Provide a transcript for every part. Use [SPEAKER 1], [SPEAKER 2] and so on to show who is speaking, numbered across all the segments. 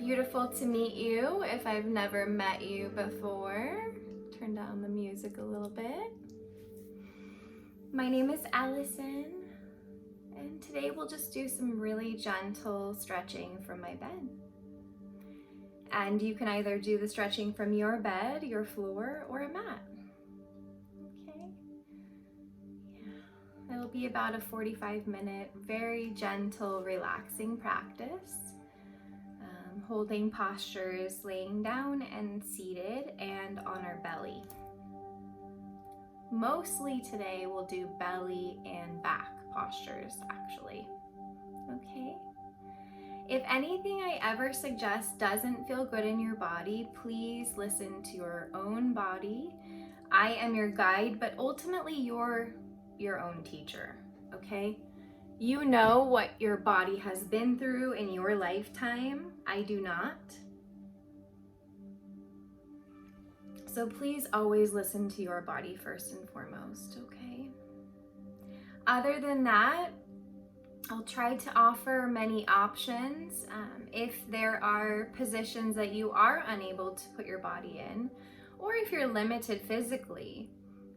[SPEAKER 1] beautiful to meet you if I've never met you before. Turn down the music a little bit. My name is Allison, and today we'll just do some really gentle stretching from my bed. And you can either do the stretching from your bed, your floor, or a mat. Okay? Yeah. It'll be about a 45-minute, very gentle, relaxing practice. Holding postures, laying down and seated and on our belly. Mostly today we'll do belly and back postures actually. Okay? If anything I ever suggest doesn't feel good in your body, please listen to your own body. I am your guide, but ultimately you're your own teacher, okay? You know what your body has been through in your lifetime. I do not. So please always listen to your body first and foremost, okay? Other than that, I'll try to offer many options. If there are positions that you are unable to put your body in, or if you're limited physically,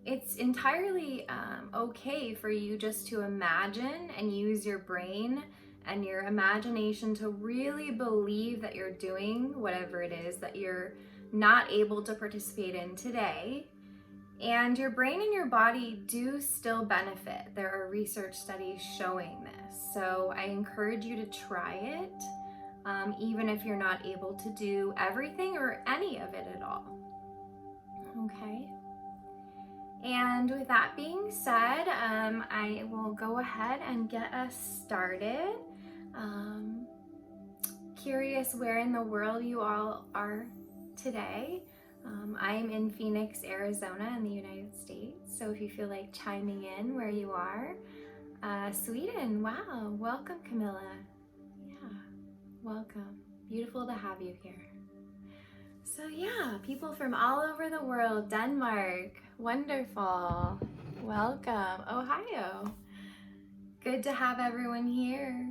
[SPEAKER 1] it's entirely okay for you just to imagine and use your brain and your imagination to really believe that you're doing whatever it is that you're not able to participate in today. And your brain and your body do still benefit. There are research studies showing this. So I encourage you to try it, even if you're not able to do everything or any of it at all. Okay? And with that being said, I will go ahead and get us started. Curious where in the world you all are today. I'm in Phoenix, Arizona in the United States. So if you feel like chiming in where you are, Sweden, wow, welcome Camilla. Yeah, welcome. Beautiful to have you here. So yeah, people from all over the world, Denmark, wonderful. Welcome, Ohio. Good to have everyone here.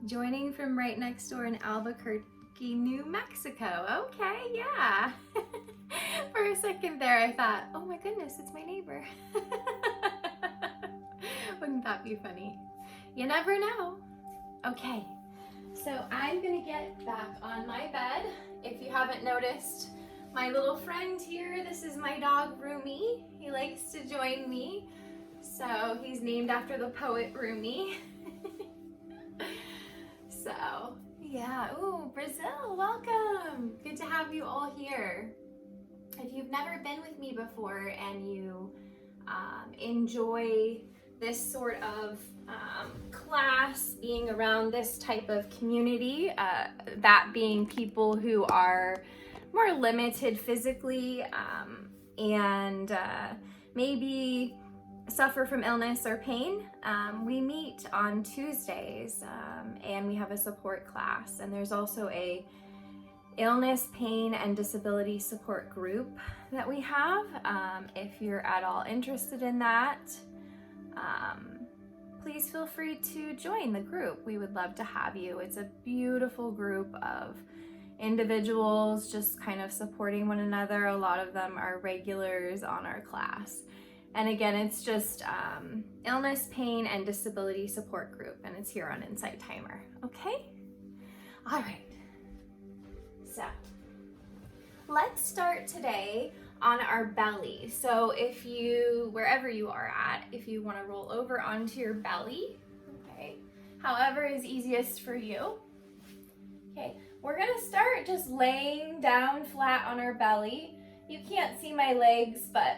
[SPEAKER 1] Joining from right next door in Albuquerque, New Mexico. Okay, yeah. For a second there, I thought, oh my goodness, it's my neighbor. Wouldn't that be funny? You never know. Okay, so I'm gonna get back on my bed. If you haven't noticed, my little friend here, this is my dog Rumi. He likes to join me. So he's named after the poet Rumi. So yeah, ooh, Brazil, welcome. Good to have you all here. If you've never been with me before and you enjoy this sort of class, being around this type of community, that being people who are more limited physically and maybe suffer from illness or pain, we meet on Tuesdays and we have a support class, and there's also a illness, pain, and disability support group that we have. If you're at all interested in that, please feel free to join the group. We would love to have you. It's a beautiful group of individuals just kind of supporting one another. A lot of them are regulars on our class. And again, it's just illness, pain, and disability support group, and it's here on Insight Timer, okay? All right, so let's start today on our belly. So if you, wherever you are at, if you wanna roll over onto your belly, okay, however is easiest for you. Okay, we're gonna start just laying down flat on our belly. You can't see my legs, but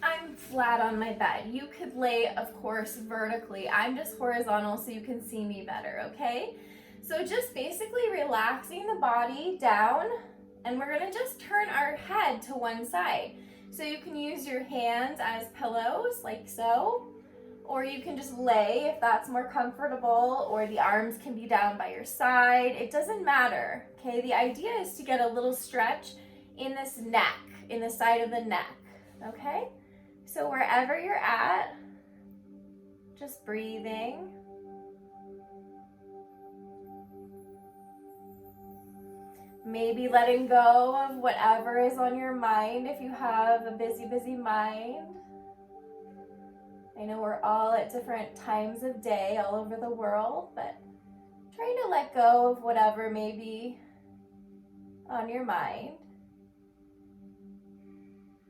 [SPEAKER 1] I'm flat on my bed. You could lay, of course, vertically. I'm just horizontal so you can see me better, okay? So just basically relaxing the body down, and we're gonna just turn our head to one side. So you can use your hands as pillows, like so, or you can just lay if that's more comfortable, or the arms can be down by your side. It doesn't matter, okay? The idea is to get a little stretch in this neck, in the side of the neck, okay? So wherever you're at, just breathing. Maybe letting go of whatever is on your mind if you have a busy, busy mind. I know we're all at different times of day all over the world, but trying to let go of whatever may be on your mind.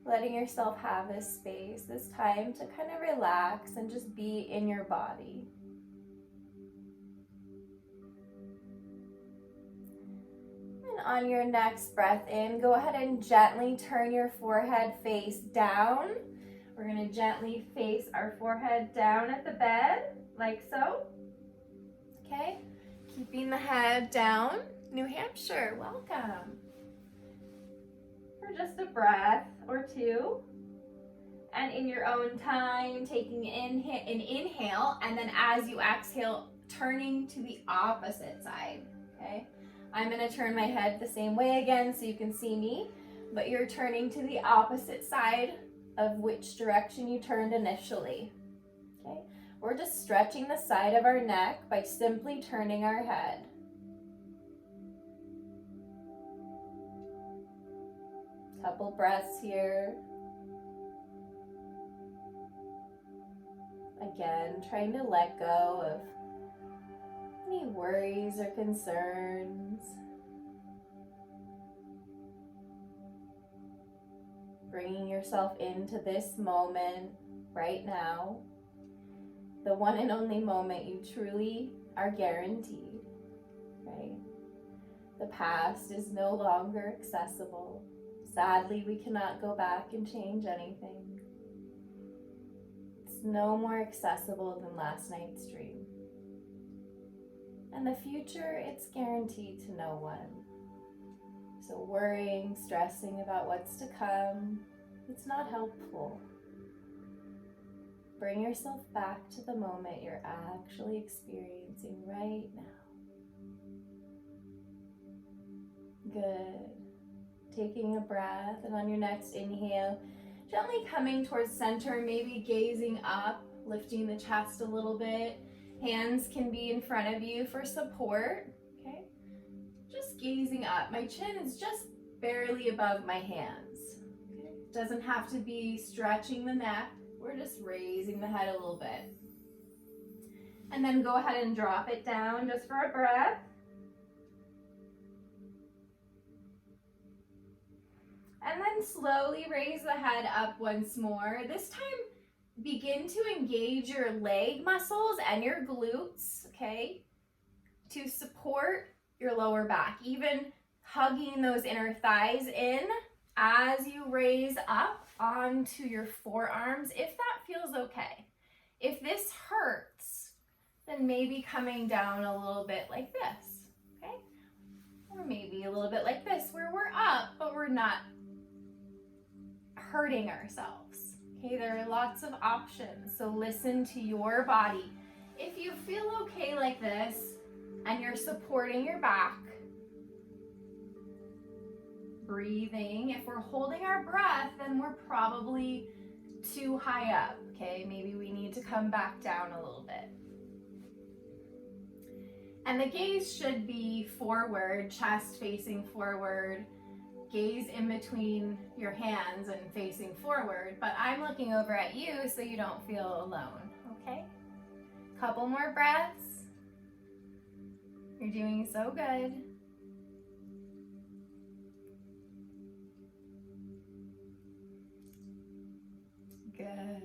[SPEAKER 1] Letting yourself have this space, this time to kind of relax and just be in your body. And on your next breath in, go ahead and gently turn your forehead face down. We're going to gently face our forehead down at the bed, like so. Okay, keeping the head down. New Hampshire, welcome. For just a breath or two. And in your own time, taking an inhale, and then as you exhale, turning to the opposite side, okay? I'm gonna turn my head the same way again so you can see me, but you're turning to the opposite side of which direction you turned initially, okay? We're just stretching the side of our neck by simply turning our head. Couple breaths here. Again, trying to let go of any worries or concerns. Bringing yourself into this moment right now, the one and only moment you truly are guaranteed, right? The past is no longer accessible. Sadly, we cannot go back and change anything. It's no more accessible than last night's dream. And the future, it's guaranteed to no one. So worrying, stressing about what's to come, it's not helpful. Bring yourself back to the moment you're actually experiencing right now. Good. Taking a breath, and on your next inhale, gently coming towards center, maybe gazing up, lifting the chest a little bit. Hands can be in front of you for support, okay? Just gazing up. My chin is just barely above my hands, okay? Doesn't have to be stretching the neck. We're just raising the head a little bit. And then go ahead and drop it down just for a breath. And then slowly raise the head up once more. This time, begin to engage your leg muscles and your glutes, okay, to support your lower back. Even hugging those inner thighs in as you raise up onto your forearms, if that feels okay. If this hurts, then maybe coming down a little bit like this, okay? Or maybe a little bit like this, where we're up, but we're not hurting ourselves. Okay, there are lots of options, so listen to your body. If you feel okay like this and you're supporting your back, breathing, if we're holding our breath, then we're probably too high up, okay? Maybe we need to come back down a little bit. And the gaze should be forward, chest facing forward, gaze in between your hands and facing forward, but I'm looking over at you so you don't feel alone, okay? Couple more breaths. You're doing so good. Good.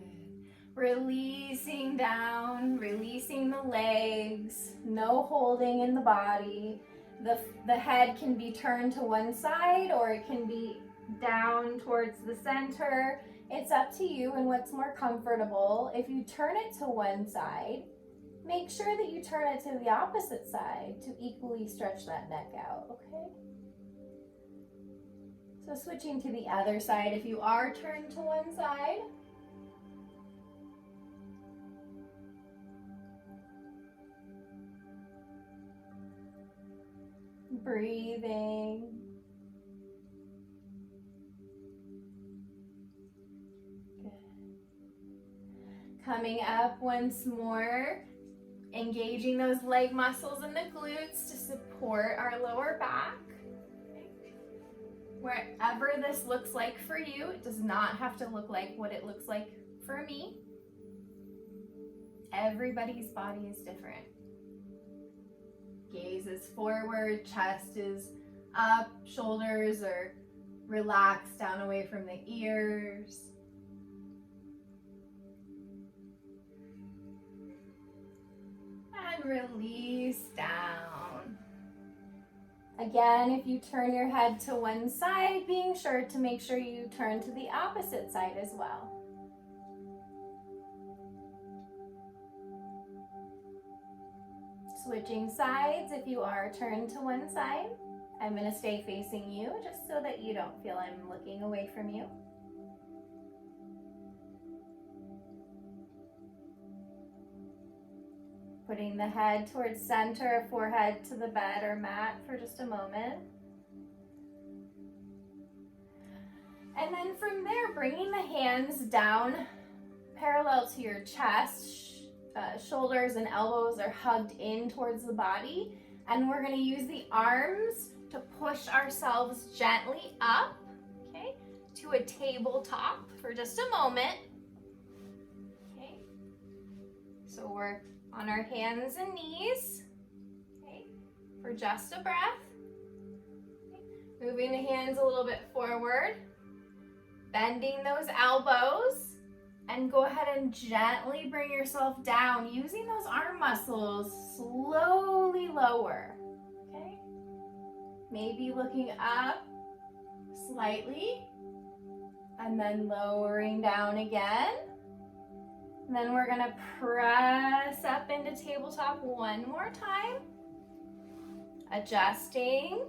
[SPEAKER 1] Releasing down, releasing the legs, no holding in the body. The head can be turned to one side or it can be down towards the center. It's up to you and what's more comfortable. If you turn it to one side, make sure that you turn it to the opposite side to equally stretch that neck out, okay? So switching to the other side, if you are turned to one side, breathing. Good. Coming up once more, engaging those leg muscles and the glutes to support our lower back. Okay. Wherever this looks like for you, it does not have to look like what it looks like for me. Everybody's body is different. Gaze is forward, chest is up, shoulders are relaxed down away from the ears. And release down. Again, if you turn your head to one side, being sure to make sure you turn to the opposite side as well. Switching sides, if you are turned to one side, I'm going to stay facing you just so that you don't feel I'm looking away from you. Putting the head towards center, forehead to the bed or mat for just a moment. And then from there, bringing the hands down parallel to your chest. Shoulders and elbows are hugged in towards the body. And we're going to use the arms to push ourselves gently up, okay, to a tabletop for just a moment. Okay, so we're on our hands and knees, okay, for just a breath. Okay. Moving the hands a little bit forward, bending those elbows, and go ahead and gently bring yourself down using those arm muscles. Slowly lower, okay? Maybe looking up slightly and then lowering down again. And then we're gonna press up into tabletop one more time, adjusting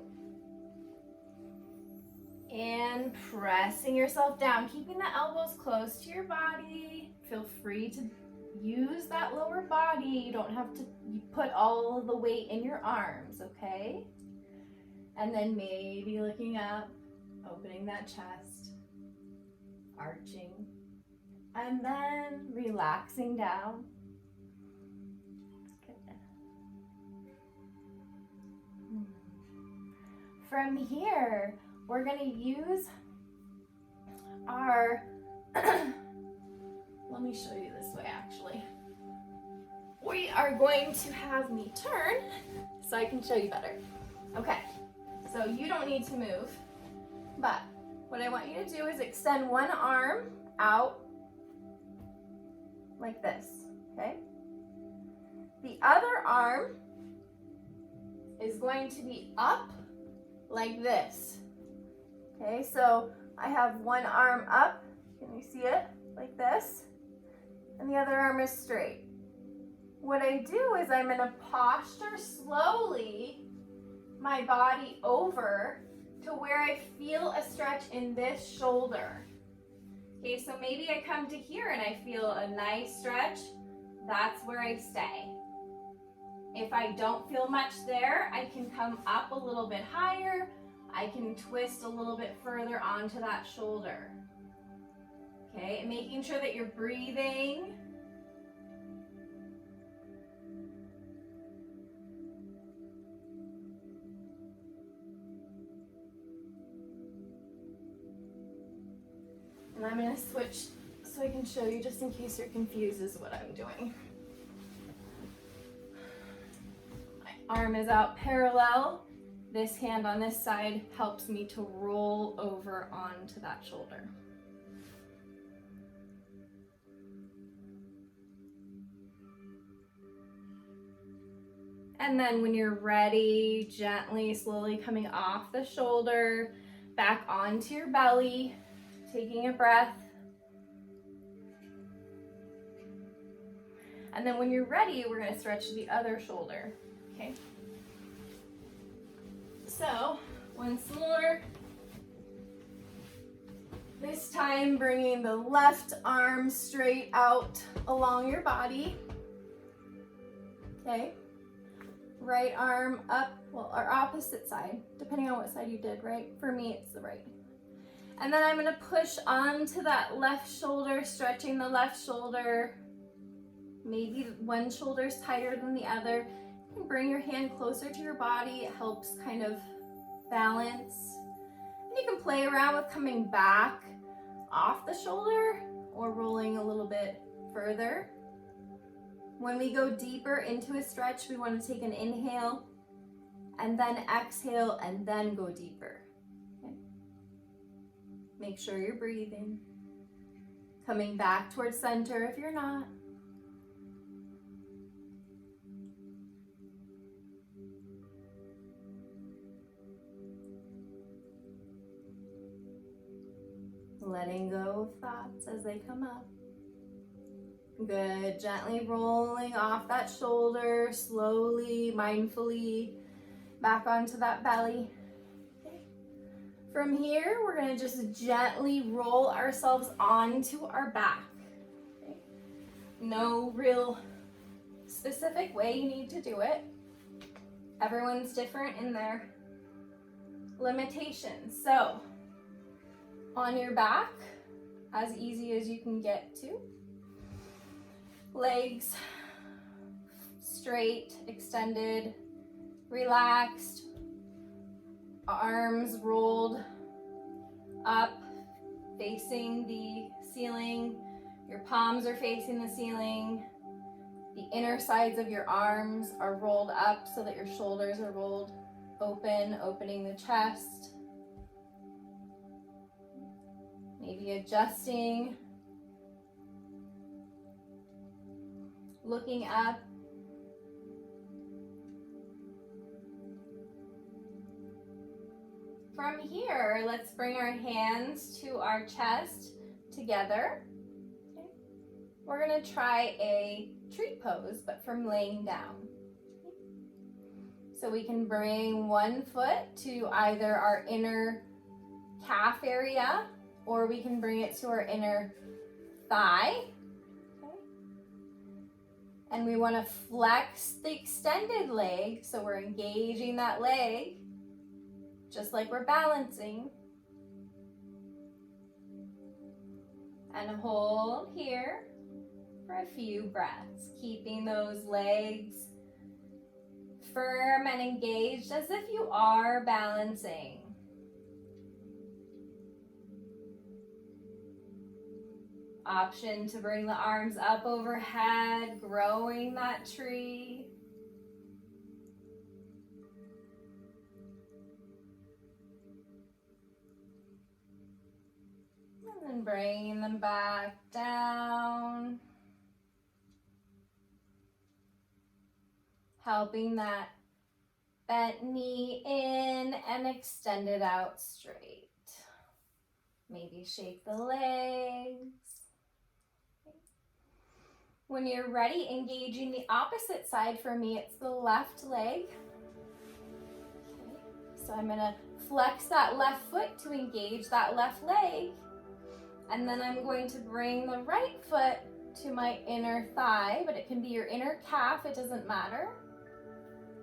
[SPEAKER 1] and pressing yourself down, keeping the elbows close to your body. Feel free to use that lower body. You don't have to put all of the weight in your arms, okay? And then maybe looking up, opening that chest, arching, and then relaxing down. Good. From here, we're going to use our, let me show you this way actually. We are going to have me turn so I can show you better. Okay, so you don't need to move, but what I want you to do is extend one arm out like this, okay? The other arm is going to be up like this. Okay, so I have one arm up, can you see it? Like this. And the other arm is straight. What I do is I'm gonna posture slowly my body over to where I feel a stretch in this shoulder. Okay, so maybe I come to here and I feel a nice stretch. That's where I stay. If I don't feel much there, I can come up a little bit higher. I can twist a little bit further onto that shoulder. Okay, and making sure that you're breathing. And I'm going to switch so I can show you just in case you're confused as what I'm doing. My arm is out parallel. This hand on this side helps me to roll over onto that shoulder. And then when you're ready, gently, slowly coming off the shoulder, back onto your belly, taking a breath. And then when you're ready, we're going to stretch the other shoulder, okay? So, once more. This time, bringing the left arm straight out along your body. Okay. Right arm up, well, or opposite side, depending on what side you did, right? For me, it's the right. And then I'm going to push onto that left shoulder, stretching the left shoulder. Maybe one shoulder's tighter than the other. You can bring your hand closer to your body. It helps kind of balance. You can play around with coming back off the shoulder or rolling a little bit further. When we go deeper into a stretch, we want to take an inhale and then exhale and then go deeper. Okay. Make sure you're breathing. Coming back towards center if you're not. Letting go of thoughts as they come up. Good. Gently rolling off that shoulder, slowly, mindfully, back onto that belly. Okay. From here, we're going to just gently roll ourselves onto our back. Okay. No real specific way you need to do it. Everyone's different in their limitations. So, on your back, as easy as you can get to. Legs straight, extended, relaxed. Arms rolled up, facing the ceiling. Your palms are facing the ceiling. The inner sides of your arms are rolled up so that your shoulders are rolled open, opening the chest. Maybe adjusting, looking up. From here, let's bring our hands to our chest together. Okay. We're going to try a tree pose, but from laying down. Okay. So we can bring one foot to either our inner calf area, or we can bring it to our inner thigh. Okay. And we want to flex the extended leg, so we're engaging that leg, just like we're balancing. And hold here for a few breaths, keeping those legs firm and engaged as if you are balancing. Option to bring the arms up overhead, growing that tree. And then bringing them back down. Helping that bent knee in and extend it out straight. Maybe shake the legs. When you're ready, engaging the opposite side. For me, it's the left leg. Okay. So I'm gonna flex that left foot to engage that left leg. And then I'm going to bring the right foot to my inner thigh, but it can be your inner calf, it doesn't matter.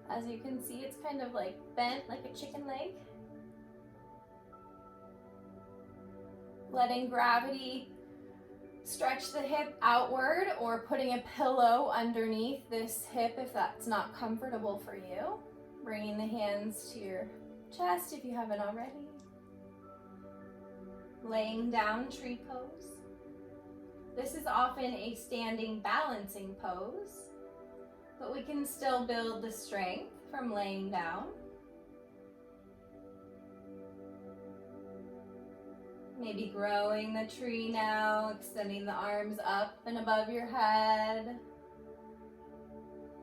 [SPEAKER 1] As you can see, it's kind of like bent like a chicken leg. Letting gravity stretch the hip outward, or putting a pillow underneath this hip if that's not comfortable for you. Bringing the hands to your chest if you haven't already. Laying down tree pose. This is often a standing balancing pose, but we can still build the strength from laying down. Maybe growing the tree now, extending the arms up and above your head.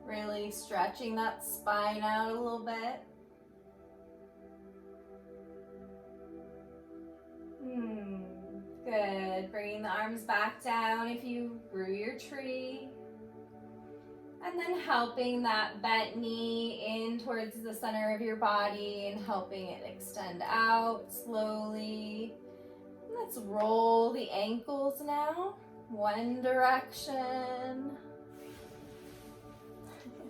[SPEAKER 1] Really stretching that spine out a little bit. Good. Bringing the arms back down if you grew your tree. And then helping that bent knee in towards the center of your body and helping it extend out slowly. Let's roll the ankles now. One direction.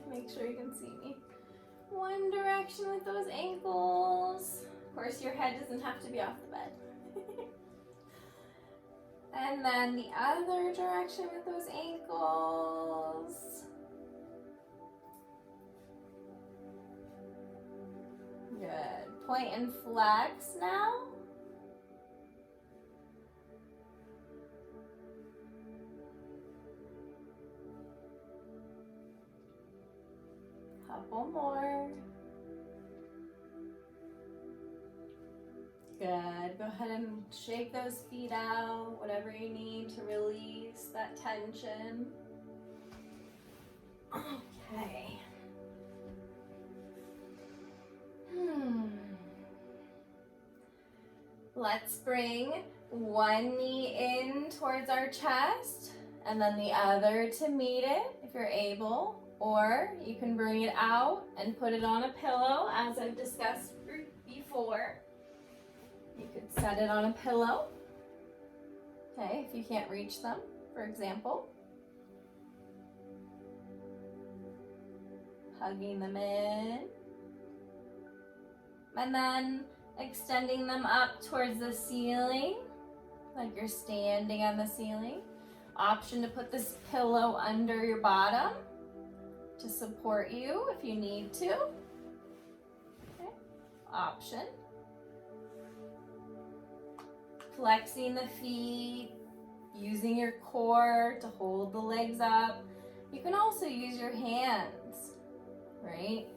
[SPEAKER 1] Make sure you can see me. One direction with those ankles. Of course, your head doesn't have to be off the bed. And then the other direction with those ankles. Good. Point and flex now. Couple more. Good. Go ahead and shake those feet out, whatever you need to release that tension. Okay. Let's bring one knee in towards our chest and then the other to meet it if you're able, or you can bring it out and put it on a pillow as I've discussed before. You could set it on a pillow, okay, if you can't reach them, for example. Hugging them in. And then extending them up towards the ceiling, like you're standing on the ceiling. Option to put this pillow under your bottom to support you if you need to. Okay. Option. Flexing the feet, using your core to hold the legs up. You can also use your hands, right?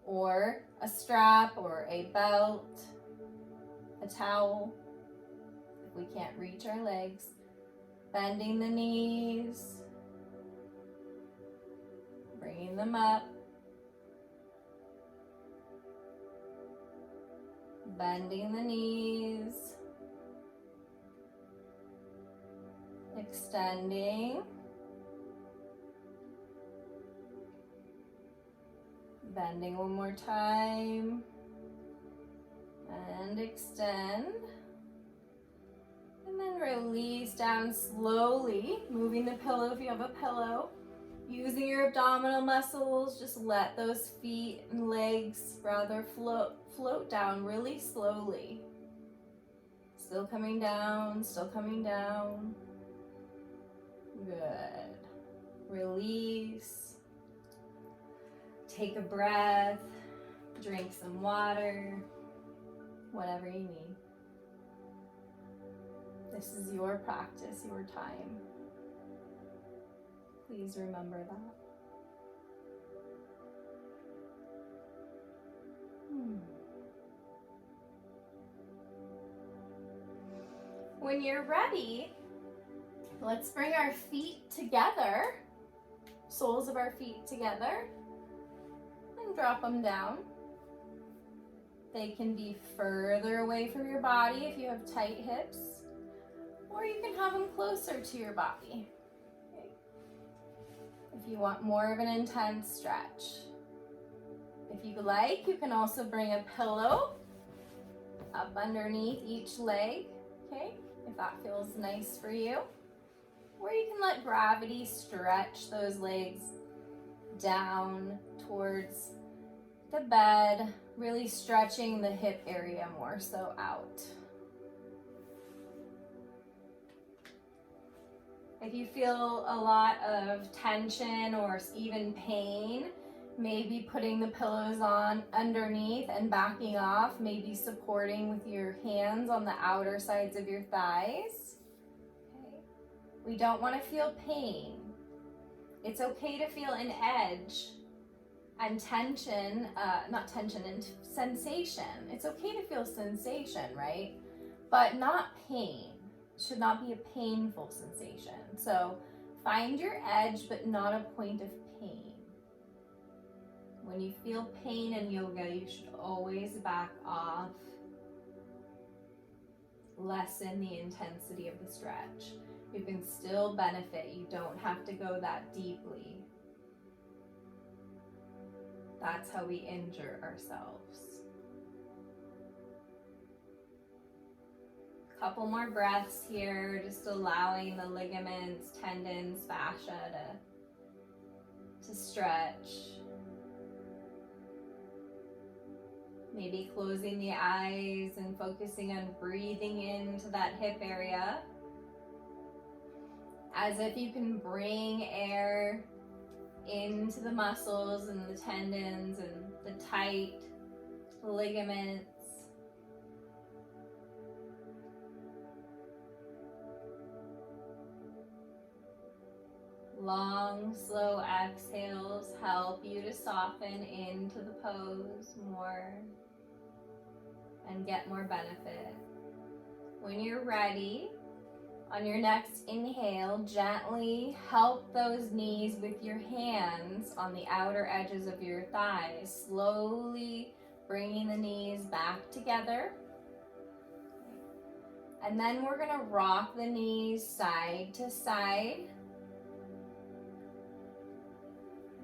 [SPEAKER 1] Or a strap or a belt, a towel, if we can't reach our legs. Bending the knees, bringing them up, bending the knees, extending, bending one more time, and extend. And then release down slowly, moving the pillow if you have a pillow. Using your abdominal muscles, just let those feet and legs rather float down really slowly. Still coming down, still coming down. Good. Release. Take a breath, drink some water, whatever you need. This is your practice, your time. Please remember that. When you're ready, let's bring our feet together, soles of our feet together, and drop them down. They can be further away from your body if you have tight hips, or you can have them closer to your body. Okay. If you want more of an intense stretch. If you like, you can also bring a pillow up underneath each leg, okay, if that feels nice for you. Or you can let gravity stretch those legs down towards the bed, really stretching the hip area more so out. If you feel a lot of tension or even pain, maybe putting the pillows on underneath and backing off, maybe supporting with your hands on the outer sides of your thighs. Okay. We don't want to feel pain. It's okay to feel an edge and tension, and sensation. It's okay to feel sensation, right? But not pain. It should not be a painful sensation. So find your edge, but not a point of pain. When you feel pain in yoga, you should always back off, lessen the intensity of the stretch. You can still benefit. You don't have to go that deeply. That's how we injure ourselves. Couple more breaths here, just allowing the ligaments, tendons, fascia to stretch. Maybe closing the eyes and focusing on breathing into that hip area. As if you can bring air into the muscles and the tendons and the tight ligaments. Long, slow exhales help you to soften into the pose more and get more benefit. When you're ready, on your next inhale, gently help those knees with your hands on the outer edges of your thighs, slowly bringing the knees back together. And then we're going to rock the knees side to side.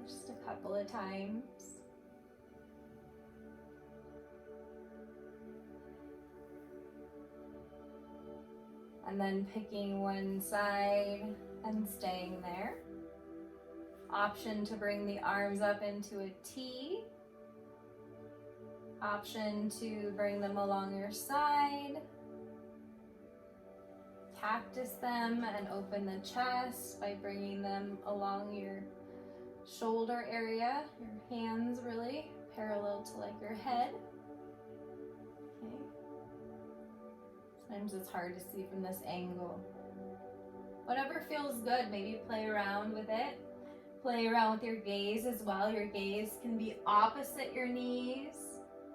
[SPEAKER 1] Just a couple of times. And then picking one side and staying there. Option to bring the arms up into a T. Option to bring them along your side. Cactus them and open the chest by bringing them along your shoulder area, your hands really parallel to like your head. Okay. Sometimes it's hard to see from this angle. Whatever feels good, maybe play around with it. Play around with your gaze as well. Your gaze can be opposite your knees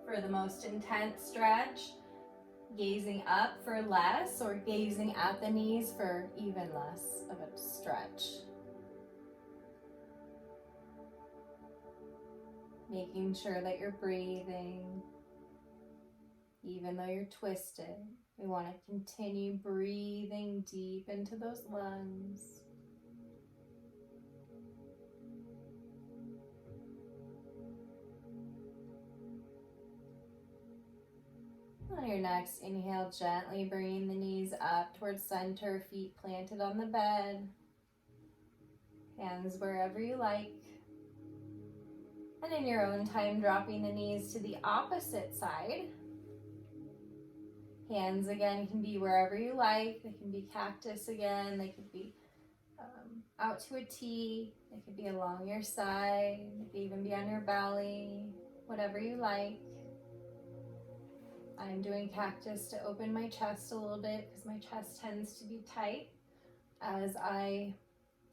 [SPEAKER 1] for the most intense stretch, gazing up for less, or gazing at the knees for even less of a stretch. Making sure that you're breathing, even though you're twisted. We want to continue breathing deep into those lungs. On your next inhale, gently bringing the knees up towards center, feet planted on the bed, hands wherever you like. And in your own time, dropping the knees to the opposite side. Hands again can be wherever you like. They can be cactus again. They could be out to a T. They could be along your side. They could even be on your belly. Whatever you like. I'm doing cactus to open my chest a little bit because my chest tends to be tight, as I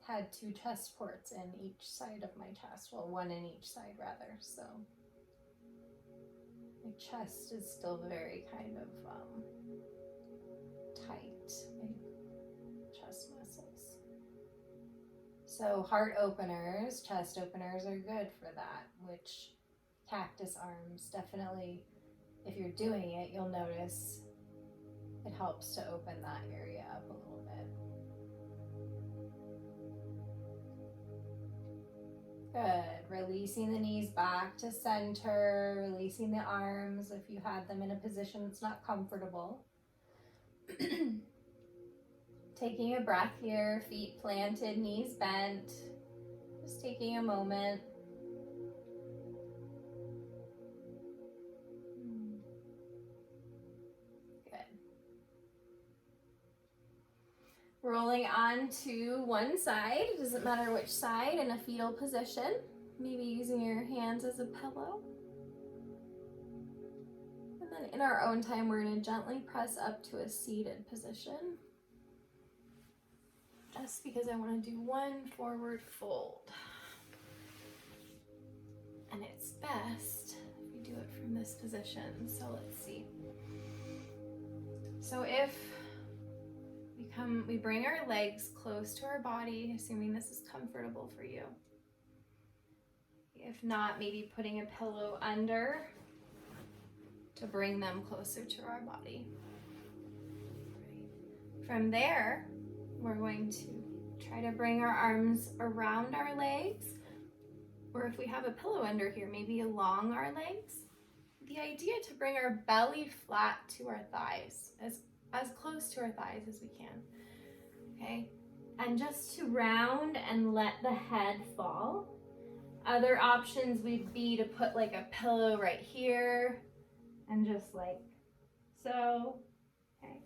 [SPEAKER 1] had 2 chest ports in each side of my chest. Well, 1 in each side rather, so my chest is still very kind of tight, my chest muscles. So heart openers, chest openers are good for that, which cactus arms definitely, if you're doing it, you'll notice it helps to open that area up a little bit. Good. Releasing the knees back to center, releasing the arms if you had them in a position that's not comfortable. Taking a breath here, feet planted, knees bent. Just taking a moment. Rolling on to one side, it doesn't matter which side, in a fetal position. Maybe using your hands as a pillow. And then in our own time, we're going to gently press up to a seated position. Just because I want to do one forward fold. And it's best if we do it from this position. So let's see. So if we bring our legs close to our body, assuming this is comfortable for you. If not, maybe putting a pillow under to bring them closer to our body. From there, we're going to try to bring our arms around our legs, or if we have a pillow under here, maybe along our legs. The idea to bring our belly flat to our thighs, as close to our thighs as we can, okay? And just to round and let the head fall. Other options would be to put like a pillow right here and just like so, okay?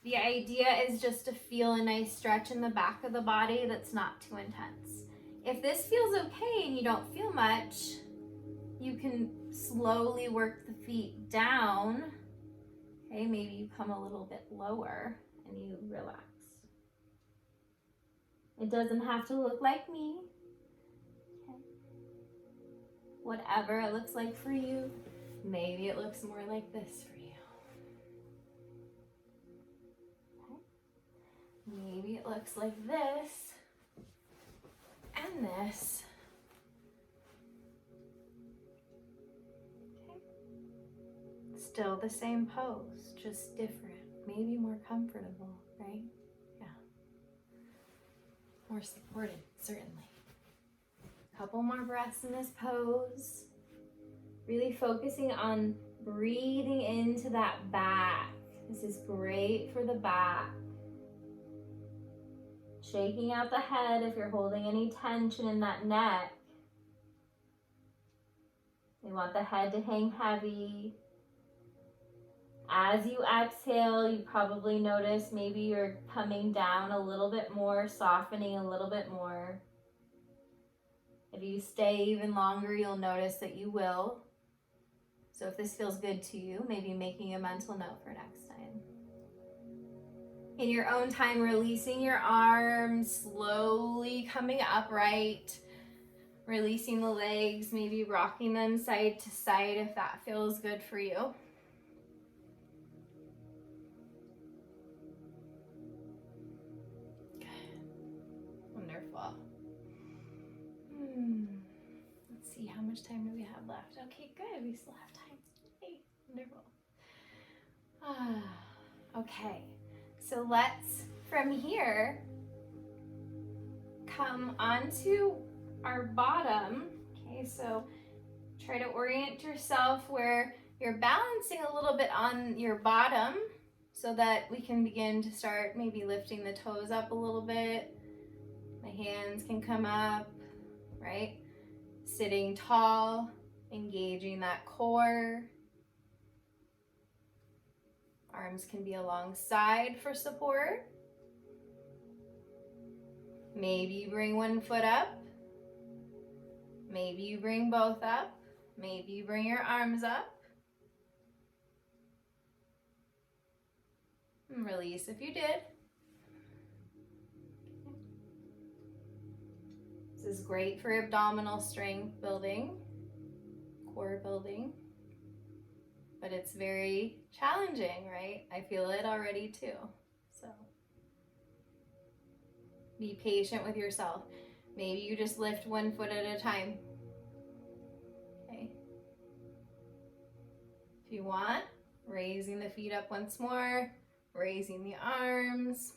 [SPEAKER 1] The idea is just to feel a nice stretch in the back of the body that's not too intense. If this feels okay and you don't feel much, you can slowly work the feet down. Okay, maybe you come a little bit lower and you relax. It doesn't have to look like me. Okay. Whatever it looks like for you, maybe it looks more like this for you. Okay. Maybe it looks like this and this. Okay. Still the same pose, just different, maybe more comfortable, right? Yeah. More supported, certainly. Couple more breaths in this pose. Really focusing on breathing into that back. This is great for the back. Shaking out the head if you're holding any tension in that neck. You want the head to hang heavy. As you exhale, you probably notice maybe you're coming down a little bit more, softening a little bit more. If you stay even longer, you'll notice that you will. So if this feels good to you, maybe making a mental note for next time. In your own time, releasing your arms, slowly coming upright, releasing the legs, maybe rocking them side to side if that feels good for you. Good. Wonderful. Let's see, how much time do we have left? Okay, good. We still have time. Hey, wonderful. Okay, so let's, from here, come onto our bottom. Okay, so try to orient yourself where you're balancing a little bit on your bottom so that we can begin to start maybe lifting the toes up a little bit. My hands can come up, right? Sitting tall, engaging that core. Arms can be alongside for support. Maybe you bring one foot up. Maybe you bring both up. Maybe you bring your arms up. And release if you did. This is great for abdominal strength building, core building, but it's very challenging, right? I feel it already too. So be patient with yourself. Maybe you just lift one foot at a time. Okay. If you want, raising the feet up once more, raising the arms,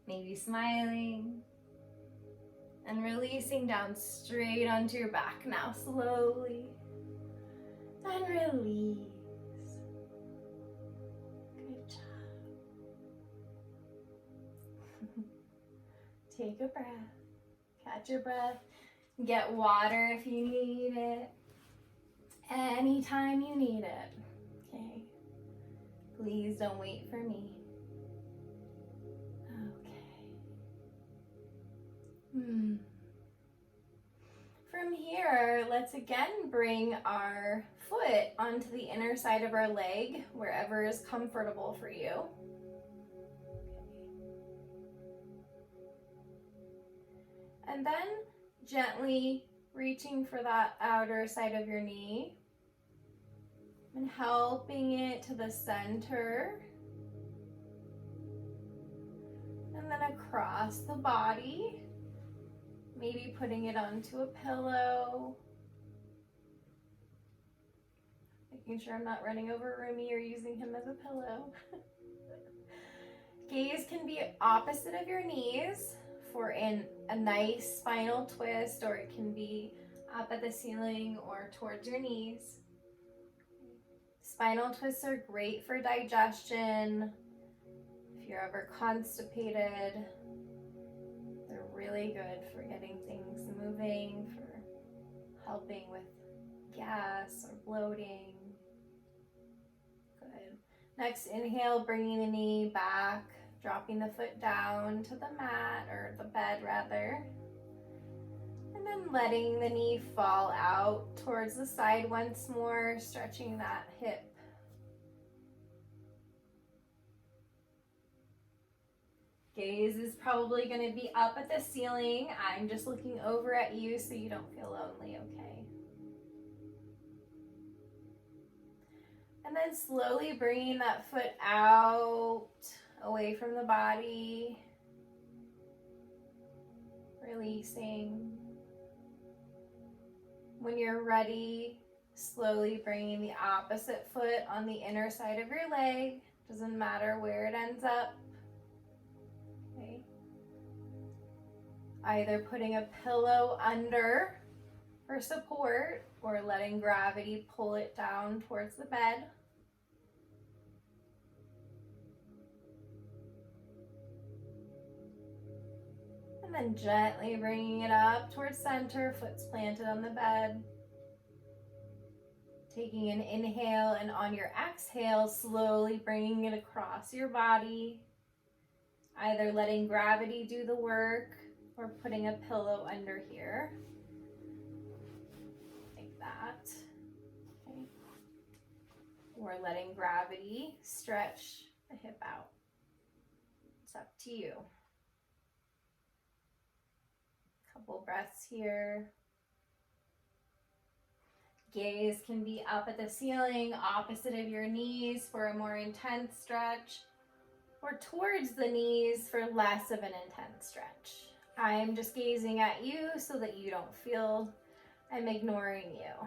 [SPEAKER 1] maybe smiling, and releasing down straight onto your back now, slowly. And release. Good job. Take a breath. Catch your breath. Get water if you need it. Anytime you need it. Okay. Please don't wait for me. Okay. From here, let's again bring our foot onto the inner side of our leg, wherever is comfortable for you. And then gently reaching for that outer side of your knee and helping it to the center. And then across the body, maybe putting it onto a pillow. Making sure I'm not running over Rumi or using him as a pillow. Gaze can be opposite of your knees for a nice spinal twist, or it can be up at the ceiling or towards your knees. Spinal twists are great for digestion. If you're ever constipated, they're really good for getting things moving, for helping with gas or bloating. Good. Next, inhale, bringing the knee back, dropping the foot down to the mat, or the bed rather. And then letting the knee fall out towards the side once more, stretching that hip. Gaze is probably going to be up at the ceiling. I'm just looking over at you so you don't feel lonely, okay? And then slowly bringing that foot out, away from the body. Releasing. When you're ready, slowly bringing the opposite foot on the inner side of your leg. Doesn't matter where it ends up. Okay. Either putting a pillow under for support or letting gravity pull it down towards the bed. And then gently bringing it up towards center, foot's planted on the bed. Taking an inhale, and on your exhale, slowly bringing it across your body. Either letting gravity do the work or putting a pillow under here. Like that. Okay. Or letting gravity stretch the hip out. It's up to you. Couple breaths here. Gaze can be up at the ceiling, opposite of your knees for a more intense stretch, or towards the knees for less of an intense stretch. I'm just gazing at you so that you don't feel I'm ignoring you.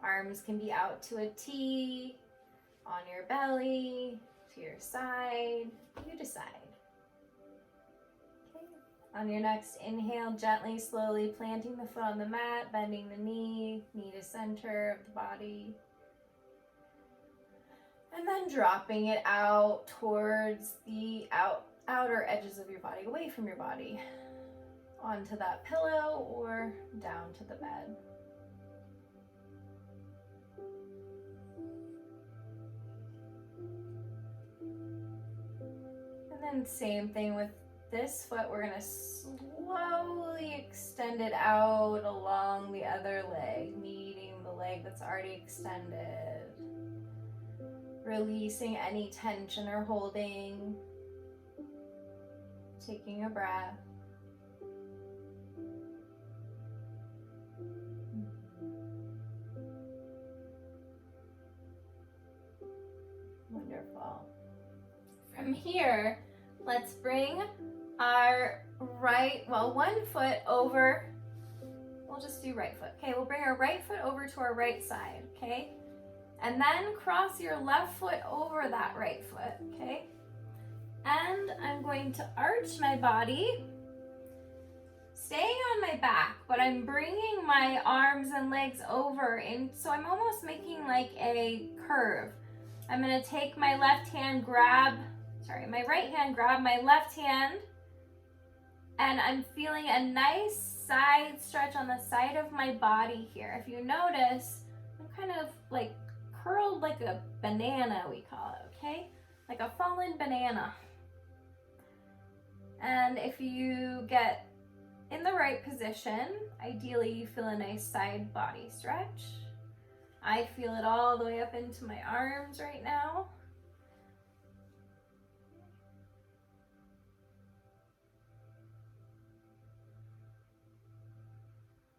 [SPEAKER 1] Arms can be out to a T, on your belly, to your side, you decide. On your next inhale, gently, slowly planting the foot on the mat, bending the knee, knee to center of the body. And then dropping it out towards the outer edges of your body, away from your body, onto that pillow or down to the bed. And then same thing with this foot, we're gonna slowly extend it out along the other leg, meeting the leg that's already extended. Releasing any tension or holding. Taking a breath. Wonderful. From here, let's bring our one foot over. We'll just do right foot. Okay, we'll bring our right foot over to our right side, okay? And then cross your left foot over that right foot, okay? And I'm going to arch my body, staying on my back, but I'm bringing my arms and legs over, and so I'm almost making like a curve. I'm gonna take my right hand, grab my left hand, and I'm feeling a nice side stretch on the side of my body here. If you notice, I'm kind of like curled like a banana, we call it, okay? Like a fallen banana. And if you get in the right position, ideally you feel a nice side body stretch. I feel it all the way up into my arms right now.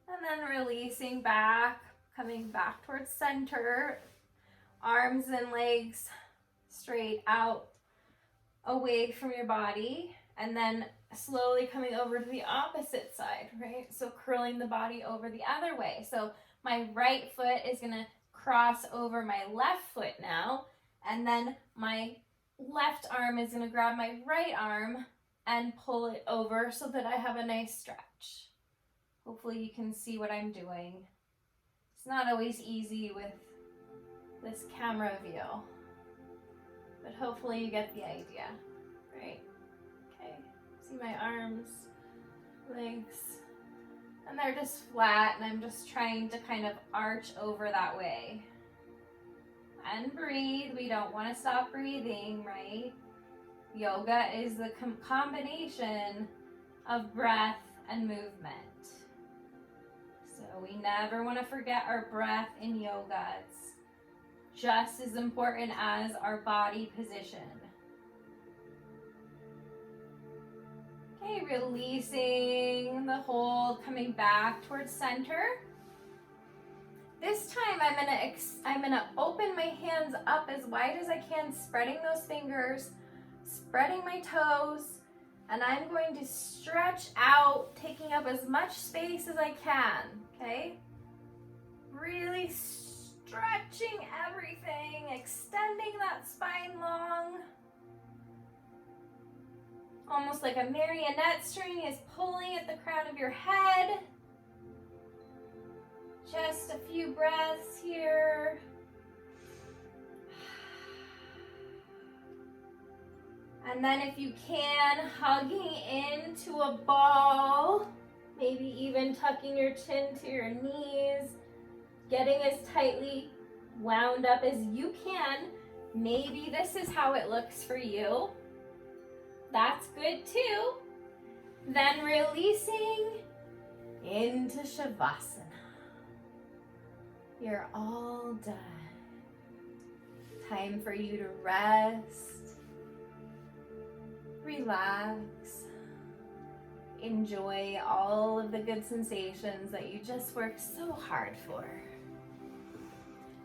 [SPEAKER 1] And then releasing back, coming back towards center, arms and legs straight out, away from your body, and then slowly coming over to the opposite side, right? So curling the body over the other way. So my right foot is gonna cross over my left foot now, and then my left arm is gonna grab my right arm and pull it over so that I have a nice stretch. Hopefully you can see what I'm doing. It's not always easy with this camera view, but hopefully you get the idea, right? Okay, see my arms, legs, and they're just flat, and I'm just trying to kind of arch over that way. And breathe. We don't want to stop breathing, right? Yoga is the combination of breath and movement. So we never want to forget our breath in yoga. It's just as important as our body position. Okay, releasing the hold, coming back towards center. This time I'm gonna open my hands up as wide as I can, spreading those fingers, spreading my toes, and I'm going to stretch out, taking up as much space as I can, okay? Really stretching everything, extending that spine long. Almost like a marionette string is pulling at the crown of your head. Just a few breaths here. And then if you can, hugging into a ball, maybe even tucking your chin to your knees, getting as tightly wound up as you can. Maybe this is how it looks for you. That's good too. Then releasing into Shavasana. You're all done. Time for you to rest, relax, enjoy all of the good sensations that you just worked so hard for.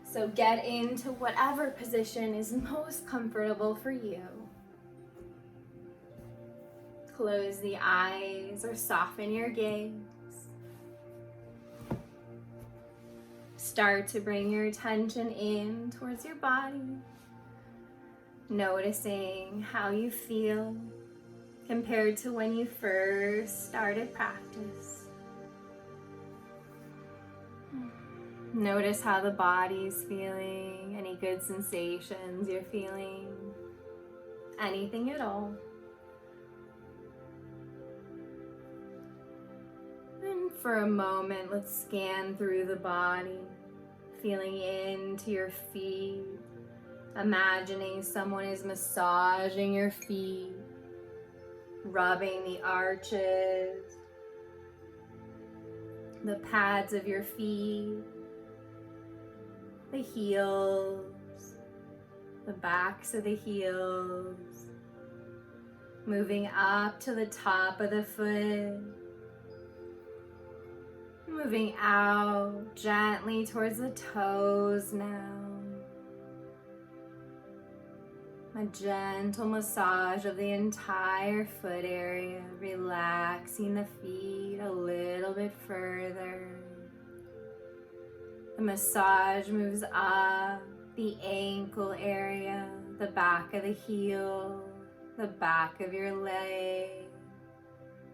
[SPEAKER 1] So get into whatever position is most comfortable for you. Close the eyes or soften your gaze. Start to bring your attention in towards your body, noticing how you feel compared to when you first started practice. Notice how the body's feeling, any good sensations you're feeling, anything at all. And for a moment, let's scan through the body, feeling into your feet, imagining someone is massaging your feet, rubbing the arches, the pads of your feet, the heels, the backs of the heels, moving up to the top of the foot, moving out gently towards the toes now. A gentle massage of the entire foot area, relaxing the feet a little bit further. The massage moves up the ankle area, the back of the heel, the back of your leg,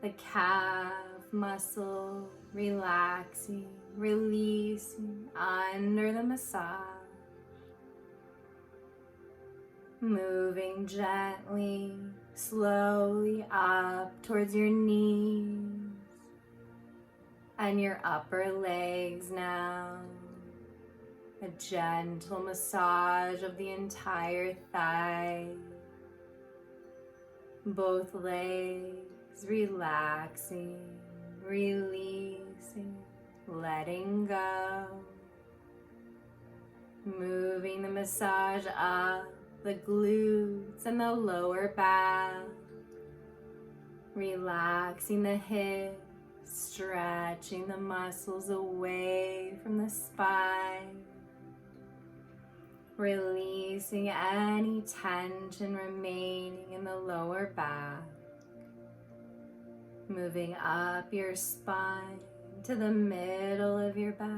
[SPEAKER 1] the calf muscle, relaxing, releasing under the massage. Moving gently, slowly up towards your knees and your upper legs now. A gentle massage of the entire thigh, both legs, relaxing, releasing, letting go. Moving the massage up the glutes and the lower back, relaxing the hips, stretching the muscles away from the spine, releasing any tension remaining in the lower back, moving up your spine to the middle of your back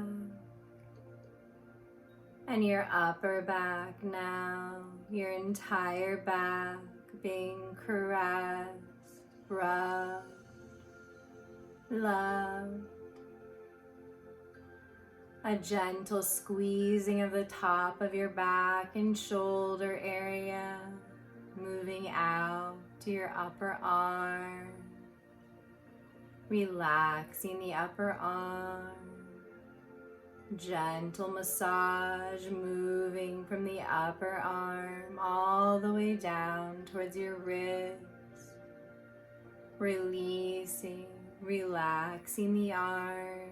[SPEAKER 1] and your upper back now, your entire back being caressed, rubbed, loved. A gentle squeezing of the top of your back and shoulder area, moving out to your upper arm, relaxing the upper arm. Gentle massage moving from the upper arm all the way down towards your wrist, releasing, relaxing the arms.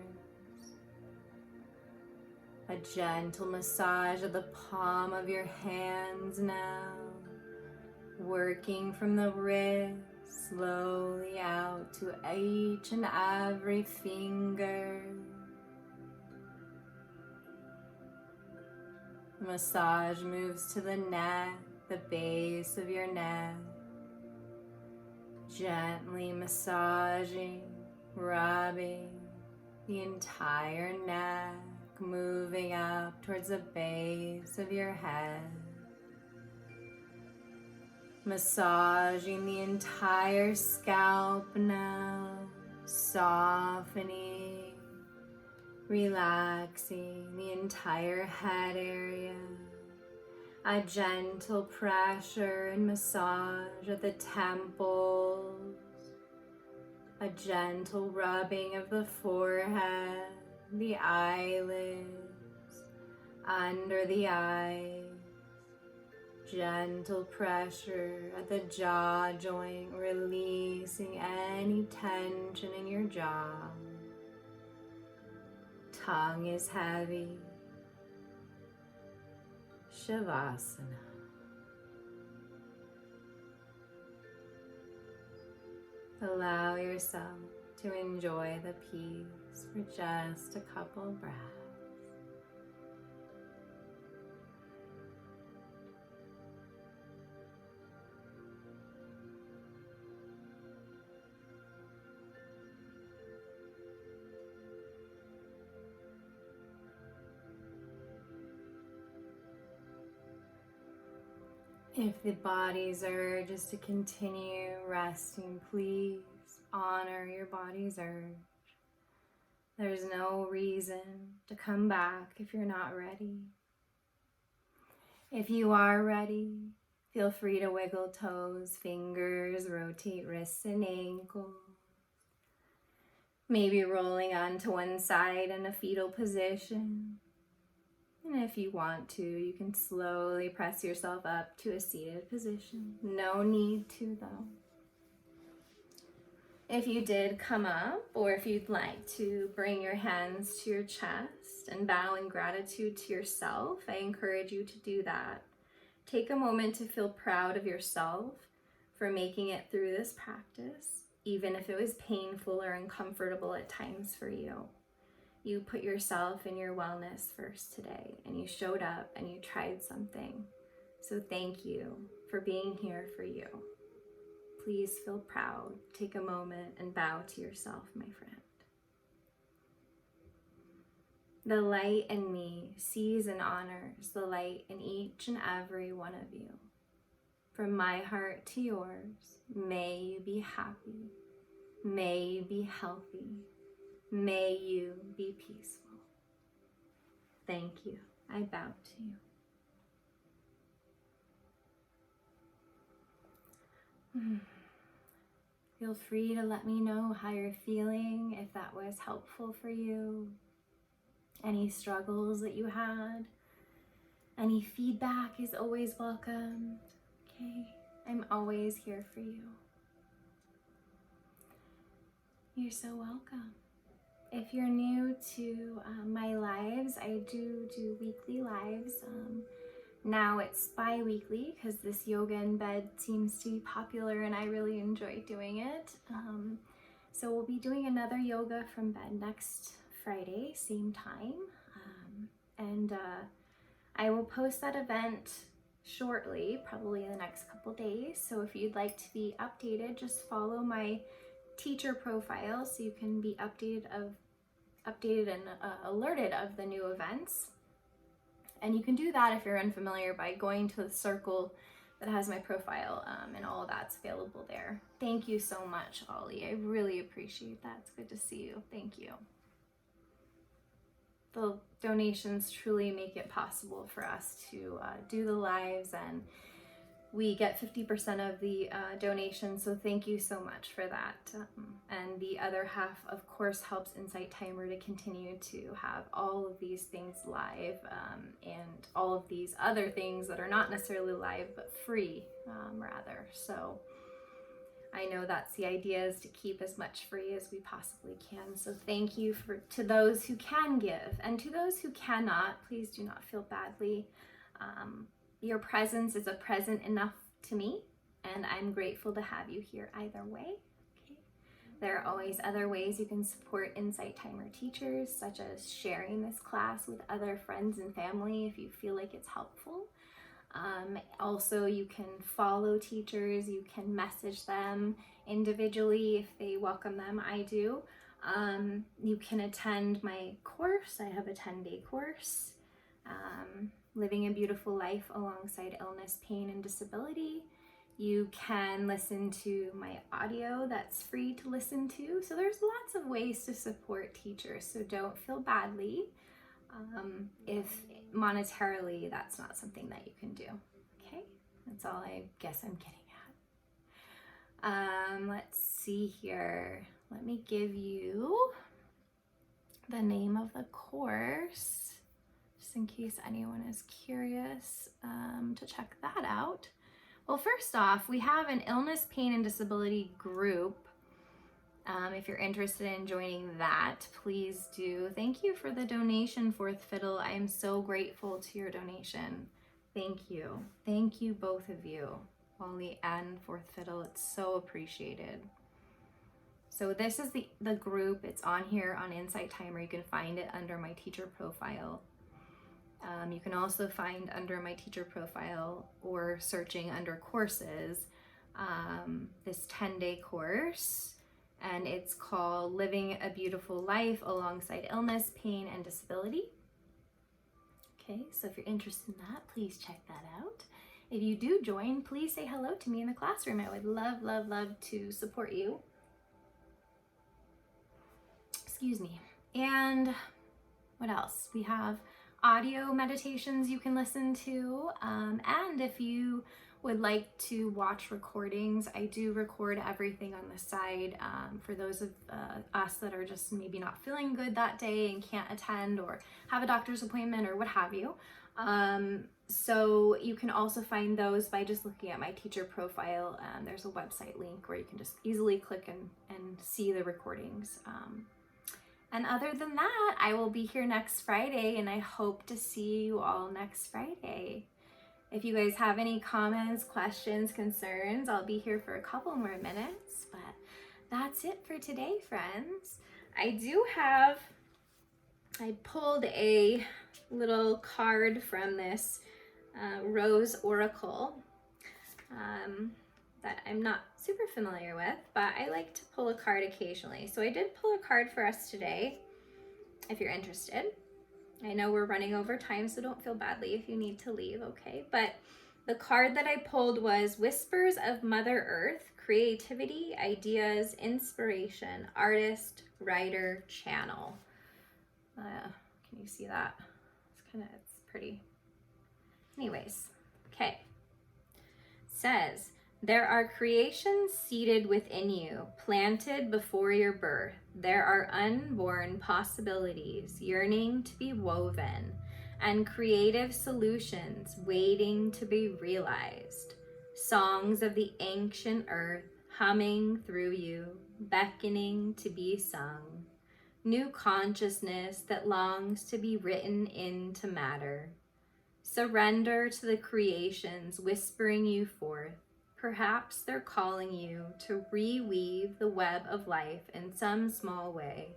[SPEAKER 1] A gentle massage of the palm of your hands now, working from the wrist slowly out to each and every finger. Massage moves to the neck, the base of your neck. Gently massaging, rubbing the entire neck, moving up towards the base of your head. Massaging the entire scalp now, softening, relaxing the entire head area. A gentle pressure and massage at the temples, a gentle rubbing of the forehead, the eyelids, under the eyes, gentle pressure at the jaw joint, releasing any tension in your jaw. Tongue is heavy. Shavasana. Allow yourself to enjoy the peace for just a couple breaths. If the body's urge is to continue resting, please honor your body's urge. There's no reason to come back if you're not ready. If you are ready, feel free to wiggle toes, fingers, rotate wrists and ankles. Maybe rolling onto one side in a fetal position. And if you want to, you can slowly press yourself up to a seated position. No need to, though. If you did come up, or if you'd like to bring your hands to your chest and bow in gratitude to yourself, I encourage you to do that. Take a moment to feel proud of yourself for making it through this practice, even if it was painful or uncomfortable at times for you. You put yourself and your wellness first today, and you showed up and you tried something. So thank you for being here for you. Please feel proud. Take a moment and bow to yourself, my friend. The light in me sees and honors the light in each and every one of you. From my heart to yours, may you be happy. May you be healthy. May you be peaceful. Thank you. I bow to you. Feel free to let me know how you're feeling, if that was helpful for you. Any struggles that you had. Any feedback is always welcome. Okay, I'm always here for you. You're so welcome. If you're new to my lives, I do weekly lives. Now it's bi-weekly because this yoga in bed seems to be popular and I really enjoy doing it. So we'll be doing another yoga from bed next Friday, same time. I will post that event shortly, probably in the next couple days. So if you'd like to be updated, just follow my teacher profile so you can be updated and alerted of the new events. And you can do that if you're unfamiliar by going to the circle that has my profile, and all of that's available there. Thank you so much, Ollie. I really appreciate that. It's good to see you. Thank you. The donations truly make it possible for us to do the lives, and we get 50% of the donation, so thank you so much for that. And the other half, of course, helps Insight Timer to continue to have all of these things live, and all of these other things that are not necessarily live, but free, rather. So I know that's the idea, is to keep as much free as we possibly can. So thank you to those who can give, and to those who cannot, please do not feel badly. Your presence is a present enough to me, and I'm grateful to have you here either way. Okay. There are always other ways you can support Insight Timer teachers, such as sharing this class with other friends and family if you feel like it's helpful. Also, you can follow teachers, you can message them individually if they welcome them. I do. You can attend my course. I have a 10-day course, Living a Beautiful Life Alongside Illness, Pain, and Disability. You can listen to my audio that's free to listen to. So there's lots of ways to support teachers, so don't feel badly if monetarily that's not something that you can do. Okay, that's all I guess I'm getting at. Let's see here. Let me give you the name of the course, just in case anyone is curious to check that out. Well, first off, we have an illness, pain, and disability group. If you're interested in joining that, please do. Thank you for the donation, Fourth Fiddle. I am so grateful to your donation. Thank you. Thank you, both of you. Wally and Fourth Fiddle, it's so appreciated. So this is the group. It's on here on Insight Timer. You can find it under my teacher profile. You can also find under my teacher profile or searching under courses, this 10-day course, and it's called Living a Beautiful Life Alongside Illness, Pain, and Disability. Okay, so if you're interested in that, please check that out. If you do join, please say hello to me in the classroom. I would love, love, love to support you. Excuse me. And what else? We have audio meditations you can listen to, and if you would like to watch recordings, I do record everything on the side for those of us that are just maybe not feeling good that day and can't attend or have a doctor's appointment or what have you. So you can also find those by just looking at my teacher profile. There's a website link where you can just easily click and see the recordings. And other than that, I will be here next Friday, and I hope to see you all next Friday. If you guys have any comments, questions, concerns, I'll be here for a couple more minutes, but that's it for today, friends. I pulled a little card from this Rose Oracle that I'm not super familiar with, but I like to pull a card occasionally. So I did pull a card for us today, if you're interested. I know we're running over time, so don't feel badly if you need to leave, okay? But the card that I pulled was Whispers of Mother Earth, Creativity, Ideas, Inspiration, Artist, Writer, Channel. Can you see that? It's pretty. Anyways, okay. Says, there are creations seated within you, planted before your birth. There are unborn possibilities yearning to be woven, and creative solutions waiting to be realized. Songs of the ancient earth humming through you, beckoning to be sung. New consciousness that longs to be written into matter. Surrender to the creations whispering you forth. Perhaps they're calling you to reweave the web of life in some small way,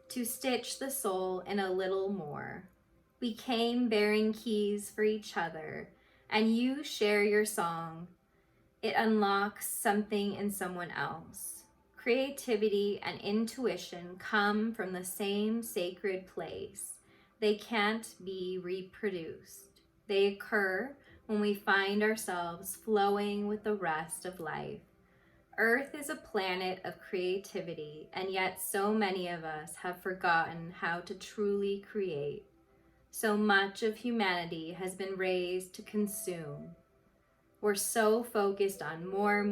[SPEAKER 1] to stitch the soul in a little more. We came bearing keys for each other, and you share your song. It unlocks something in someone else. Creativity and intuition come from the same sacred place. They can't be reproduced. They occur when we find ourselves flowing with the rest of life. Earth is a planet of creativity, and yet so many of us have forgotten how to truly create. So much of humanity has been raised to consume. We're so focused on more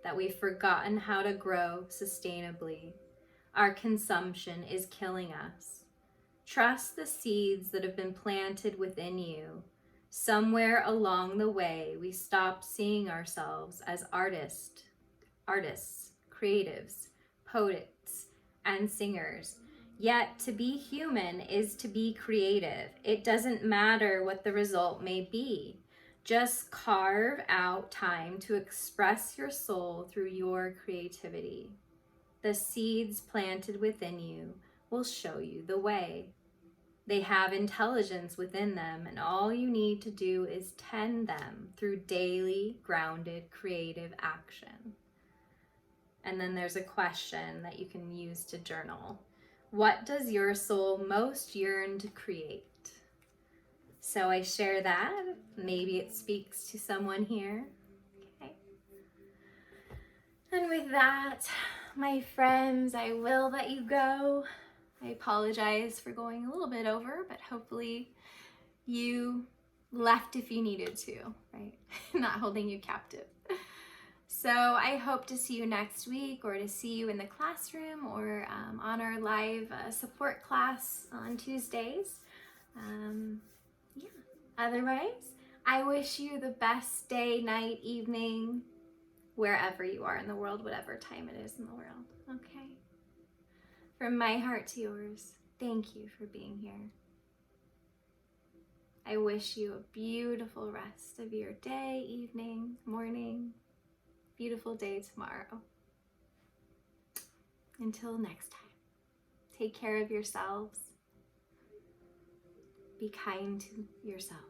[SPEAKER 1] that we've forgotten how to grow sustainably. Our consumption is killing us. Trust the seeds that have been planted within you. Somewhere along the way, we stopped seeing ourselves as artists, creatives, poets, and singers. Yet to be human is to be creative. It doesn't matter what the result may be. Just carve out time to express your soul through your creativity. The seeds planted within you will show you the way. They have intelligence within them, and all you need to do is tend them through daily, grounded, creative action. And then there's a question that you can use to journal. What does your soul most yearn to create? So I share that. Maybe it speaks to someone here. Okay. And with that, my friends, I will let you go. I apologize for going a little bit over, but hopefully you left if you needed to, right? Not holding you captive. So I hope to see you next week, or to see you in the classroom, or on our live support class on Tuesdays. Yeah. Otherwise, I wish you the best day, night, evening, wherever you are in the world, whatever time it is in the world. Okay? From my heart to yours, thank you for being here. I wish you a beautiful rest of your day, evening, morning, beautiful day tomorrow. Until next time, take care of yourselves. Be kind to yourself.